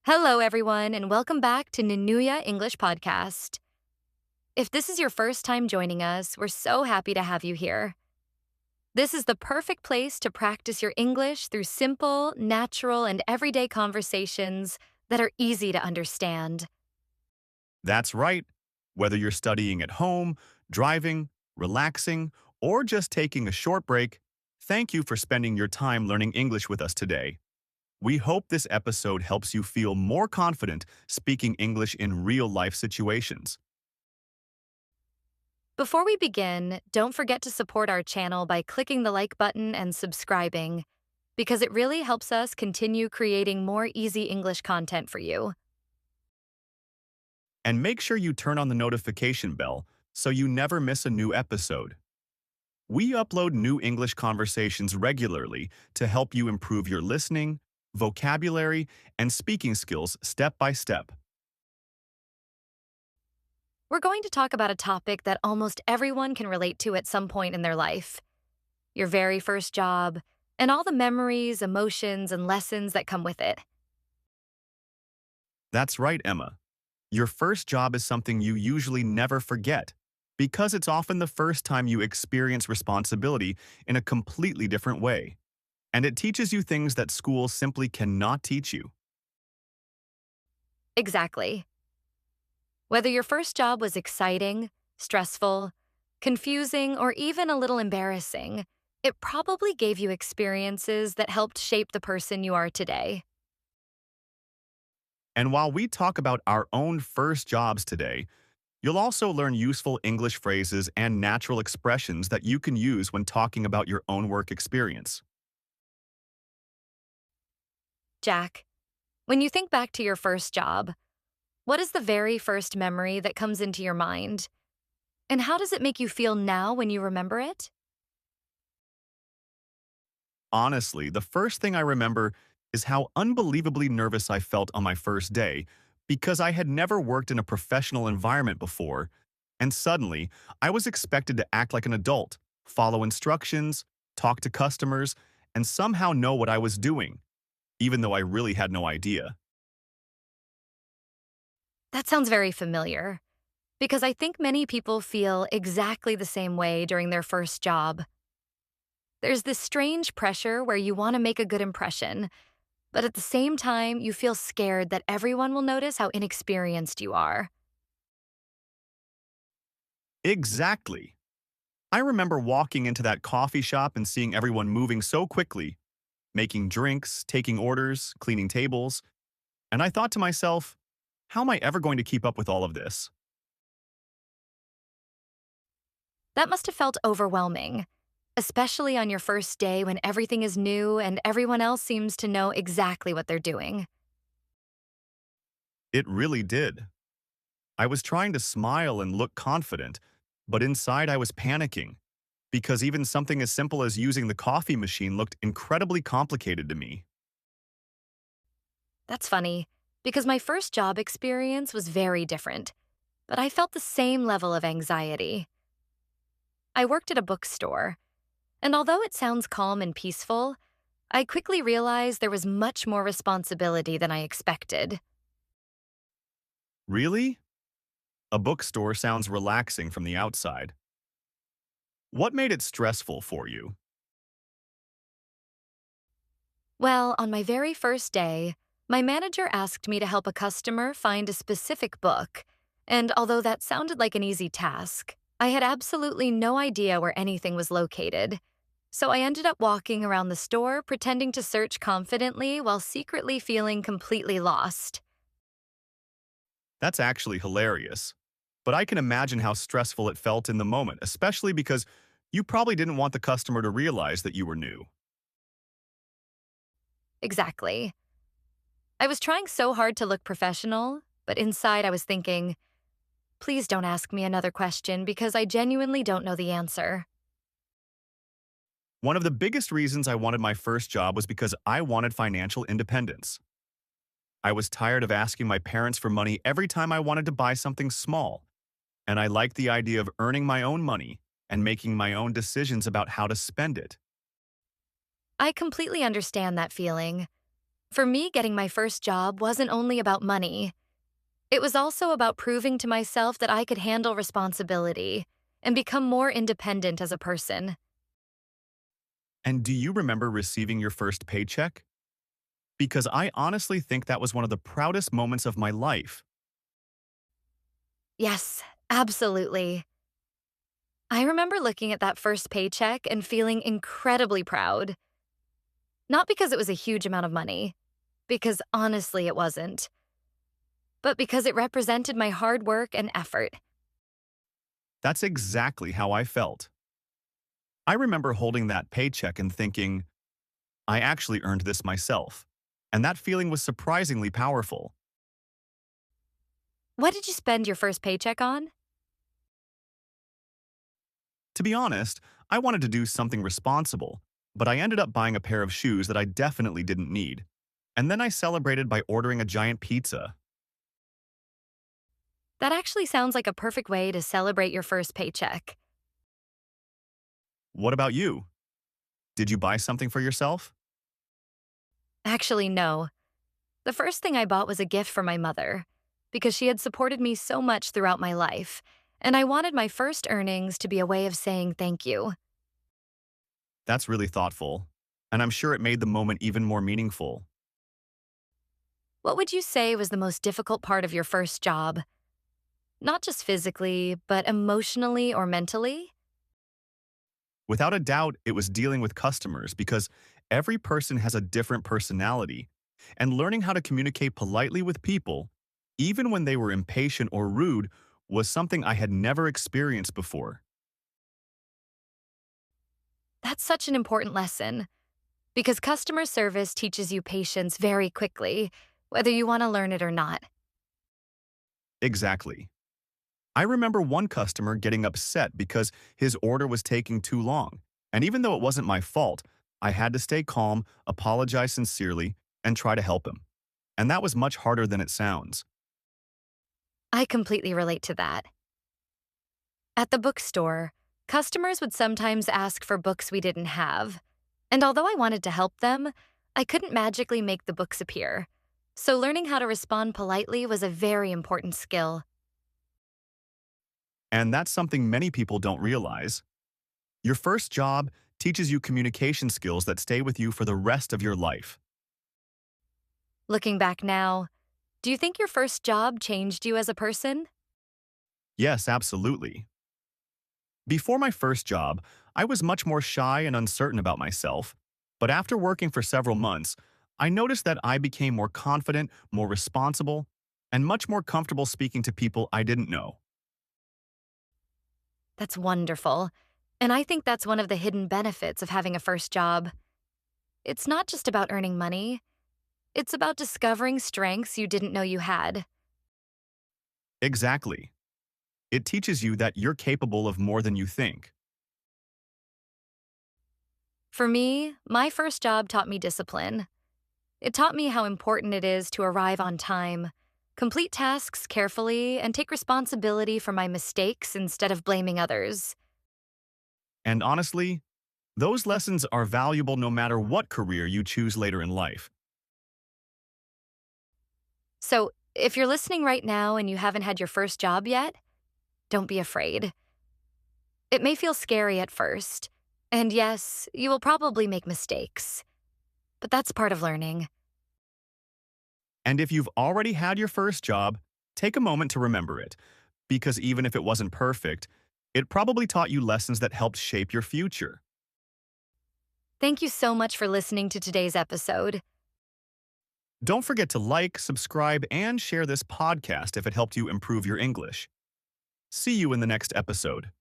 Hello, everyone, and welcome back to Nanuya English Podcast. If this is your first time joining us, we're so happy to have you here. This is the perfect place to practice your English through simple, natural, and everyday conversations that are easy to understand. That's right. Whether you're studying at home, driving, relaxing, or just taking a short break, thank you for spending your time learning English with us today. We hope this episode helps you feel more confident speaking English in real-life situations. Before we begin, don't forget to support our channel by clicking the like button and subscribing, because it really helps us continue creating more easy English content for you. And make sure you turn on the notification bell so you never miss a new episode. We upload new English conversations regularly to help you improve your listening, vocabulary, and speaking skills step by step. We're going to talk about a topic that almost everyone can relate to at some point in their life: your very first job, and all the memories, emotions, and lessons that come with it. That's right, Emma. Your first job is something you usually never forget because it's often the first time you experience responsibility in a completely different way, and it teaches you things that school simply cannot teach you. Exactly. Whether your first job was exciting, stressful, confusing, or even a little embarrassing, it probably gave you experiences that helped shape the person you are today. And while we talk about our own first jobs today, you'll also learn useful English phrases and natural expressions that you can use when talking about your own work experience. Jack, when you think back to your first job, what is the very first memory that comes into your mind? And how does it make you feel now when you remember it? Honestly, the first thing I remember is how unbelievably nervous I felt on my first day because I had never worked in a professional environment before, and suddenly I was expected to act like an adult, follow instructions, talk to customers, and somehow know what I was doing, even though I really had no idea. That sounds very familiar, because I think many people feel exactly the same way during their first job. There's this strange pressure where you want to make a good impression, but at the same time, you feel scared that everyone will notice how inexperienced you are. Exactly. I remember walking into that coffee shop and seeing everyone moving so quickly, making drinks, taking orders, cleaning tables, and I thought to myself, how am I ever going to keep up with all of this? That must have felt overwhelming, especially on your first day when everything is new and everyone else seems to know exactly what they're doing. It really did. I was trying to smile and look confident, but inside I was panicking because even something as simple as using the coffee machine looked incredibly complicated to me. That's funny, because my first job experience was very different, but I felt the same level of anxiety. I worked at a bookstore, and although it sounds calm and peaceful, I quickly realized there was much more responsibility than I expected. Really? A bookstore sounds relaxing from the outside. What made it stressful for you? Well, on my very first day, my manager asked me to help a customer find a specific book, and although that sounded like an easy task, I had absolutely no idea where anything was located. So I ended up walking around the store pretending to search confidently while secretly feeling completely lost. That's actually hilarious. But I can imagine how stressful it felt in the moment, especially because you probably didn't want the customer to realize that you were new. Exactly. I was trying so hard to look professional, but inside I was thinking, please don't ask me another question because I genuinely don't know the answer. One of the biggest reasons I wanted my first job was because I wanted financial independence. I was tired of asking my parents for money every time I wanted to buy something small, and I liked the idea of earning my own money and making my own decisions about how to spend it. I completely understand that feeling. For me, getting my first job wasn't only about money. It was also about proving to myself that I could handle responsibility and become more independent as a person. And do you remember receiving your first paycheck? Because I honestly think that was one of the proudest moments of my life. Yes, absolutely. I remember looking at that first paycheck and feeling incredibly proud. Not because it was a huge amount of money, because honestly it wasn't, but because it represented my hard work and effort. That's exactly how I felt. I remember holding that paycheck and thinking, I actually earned this myself. And that feeling was surprisingly powerful. What did you spend your first paycheck on? To be honest, I wanted to do something responsible, but I ended up buying a pair of shoes that I definitely didn't need. And then I celebrated by ordering a giant pizza. That actually sounds like a perfect way to celebrate your first paycheck. What about you? Did you buy something for yourself? Actually, no. The first thing I bought was a gift for my mother, because she had supported me so much throughout my life, and I wanted my first earnings to be a way of saying thank you. That's really thoughtful, and I'm sure it made the moment even more meaningful. What would you say was the most difficult part of your first job? Not just physically, but emotionally or mentally? Without a doubt, it was dealing with customers because every person has a different personality, and learning how to communicate politely with people, even when they were impatient or rude, was something I had never experienced before. That's such an important lesson, because customer service teaches you patience very quickly, whether you want to learn it or not. Exactly. I remember one customer getting upset because his order was taking too long, and even though it wasn't my fault, I had to stay calm, apologize sincerely, and try to help him. And that was much harder than it sounds. I completely relate to that. At the bookstore, customers would sometimes ask for books we didn't have. And although I wanted to help them, I couldn't magically make the books appear. So learning how to respond politely was a very important skill. And that's something many people don't realize. Your first job teaches you communication skills that stay with you for the rest of your life. Looking back now, do you think your first job changed you as a person? Yes, absolutely. Before my first job, I was much more shy and uncertain about myself. But after working for several months, I noticed that I became more confident, more responsible, and much more comfortable speaking to people I didn't know. That's wonderful. And I think that's one of the hidden benefits of having a first job. It's not just about earning money, it's about discovering strengths you didn't know you had. Exactly. It teaches you that you're capable of more than you think. For me, my first job taught me discipline. It taught me how important it is to arrive on time, complete tasks carefully, and take responsibility for my mistakes instead of blaming others. And honestly, those lessons are valuable no matter what career you choose later in life. So, if you're listening right now and you haven't had your first job yet, don't be afraid. It may feel scary at first, and yes, you will probably make mistakes, but that's part of learning. And if you've already had your first job, take a moment to remember it, because even if it wasn't perfect, it probably taught you lessons that helped shape your future. Thank you so much for listening to today's episode. Don't forget to like, subscribe, and share this podcast if it helped you improve your English. See you in the next episode.